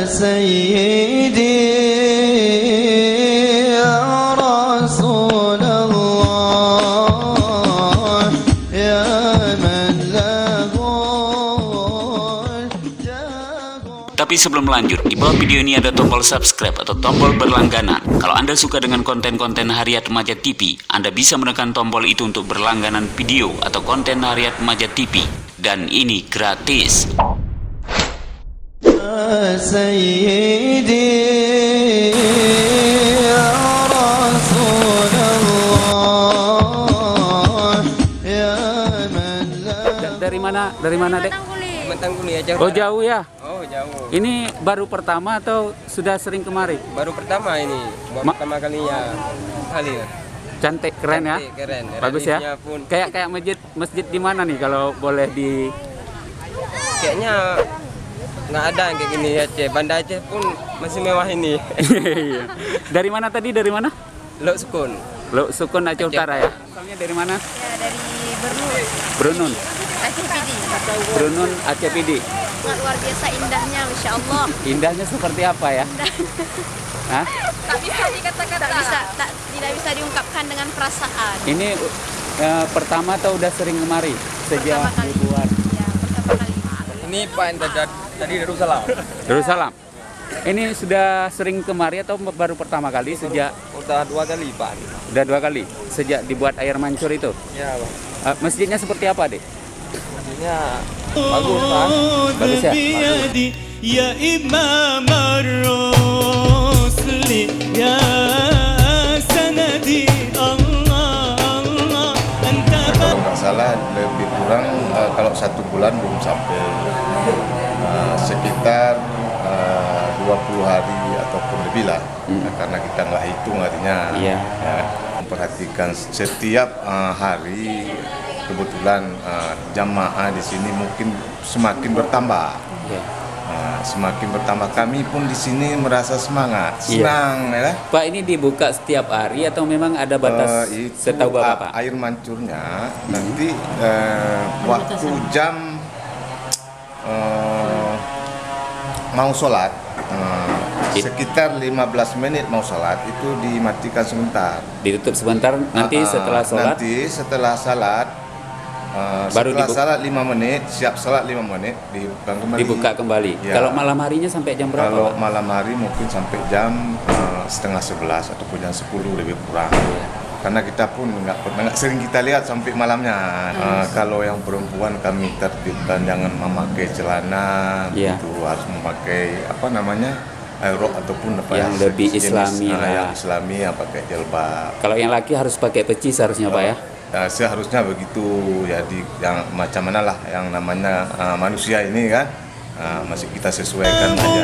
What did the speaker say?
سيدي يا رسول الله يا من له الجاه. Tapi sebelum lanjut, di bawah video ini ada tombol subscribe atau tombol berlangganan. Kalau Anda suka dengan konten-konten Hariat Remaja TV, Anda bisa menekan tombol itu untuk berlangganan video atau konten Hariat Remaja TV. Dan ini gratis. سيدي يا رسول الله يا من له. Dari mana? Dari mana, Dek? Mentangguli aja. Oh, jauh ya. Oh, jauh. Ini baru pertama atau sudah sering kemari? Baru pertama ini. Pertama kalinya kali ya. Cantik, keren ya. Cantik, keren. Bagus ya. Reliefnya pun Kayak masjid di mana nih kalau boleh di kayaknya nggak ada yang kayak gini Aceh. Banda Aceh pun masih mewah ini. Iya. Dari mana tadi? Dari mana? Lok Sukun. Lo Sukun Aceh Utara ya. Asalnya dari mana? Ya, dari Bernun, Brunun. Aceh PD. Brunun Aceh PD. Sangat luar biasa indahnya, Masya Allah. Indahnya seperti apa ya? Hah? Tak bisa dikatakan, tidak bisa diungkapkan dengan perasaan. Ini pertama atau udah sering kemari sejak Pertama kali. dibuat Ya, pertama kali. Ini Pak tadi Darussalam. Darussalam. Ini sudah sering kemari atau baru pertama kali sejak? Udah 2 kali Pak. Udah 2 kali sejak dibuat air mancur itu. Ya Pak. Masjidnya seperti apa, Dek? Maksudnya bagus Pak. Bagus ya? بيدي يا إمام الرسل يا سندي الله الله أنت Kalau nggak salah lebih kurang kalau 1 bulan belum sampai sekitar 20 hari ataupun lebih lah. Karena kita nggak hitung harinya. Iya. Ya. Memperhatikan setiap hari kebetulan jamaah di sini mungkin semakin bertambah. Iya. Semakin bertambah, kami pun di sini merasa semangat, Iya. senang ya. Pak, ini dibuka setiap hari atau memang ada batas? Itu Setahu Bapak, Pak? air mancurnya nanti waktu jam mau sholat sekitar 15 menit mau sholat itu dimatikan sebentar. Ditutup sebentar, nanti setelah sholat nanti setelah salat Baru setelah dibuka. salat 5 menit, siap salat 5 menit dibuka kembali. Ya. Kalau malam harinya sampai jam berapa, Kalau Pak? malam hari mungkin sampai jam setengah 11 ataupun jam 10 lebih kurang. Karena kita pun nggak sering kita lihat sampai malamnya. Kalau yang perempuan kami tertibkan jangan memakai celana, Iya. itu harus memakai apa namanya rok ataupun apa Yang lebih jenis, islami lah. yang islami yang pakai jilbab. Kalau yang laki harus pakai peci seharusnya, Pak ya? Seharusnya begitu ya, yang macam mana lah yang namanya manusia ini kan masih kita sesuaikan aja.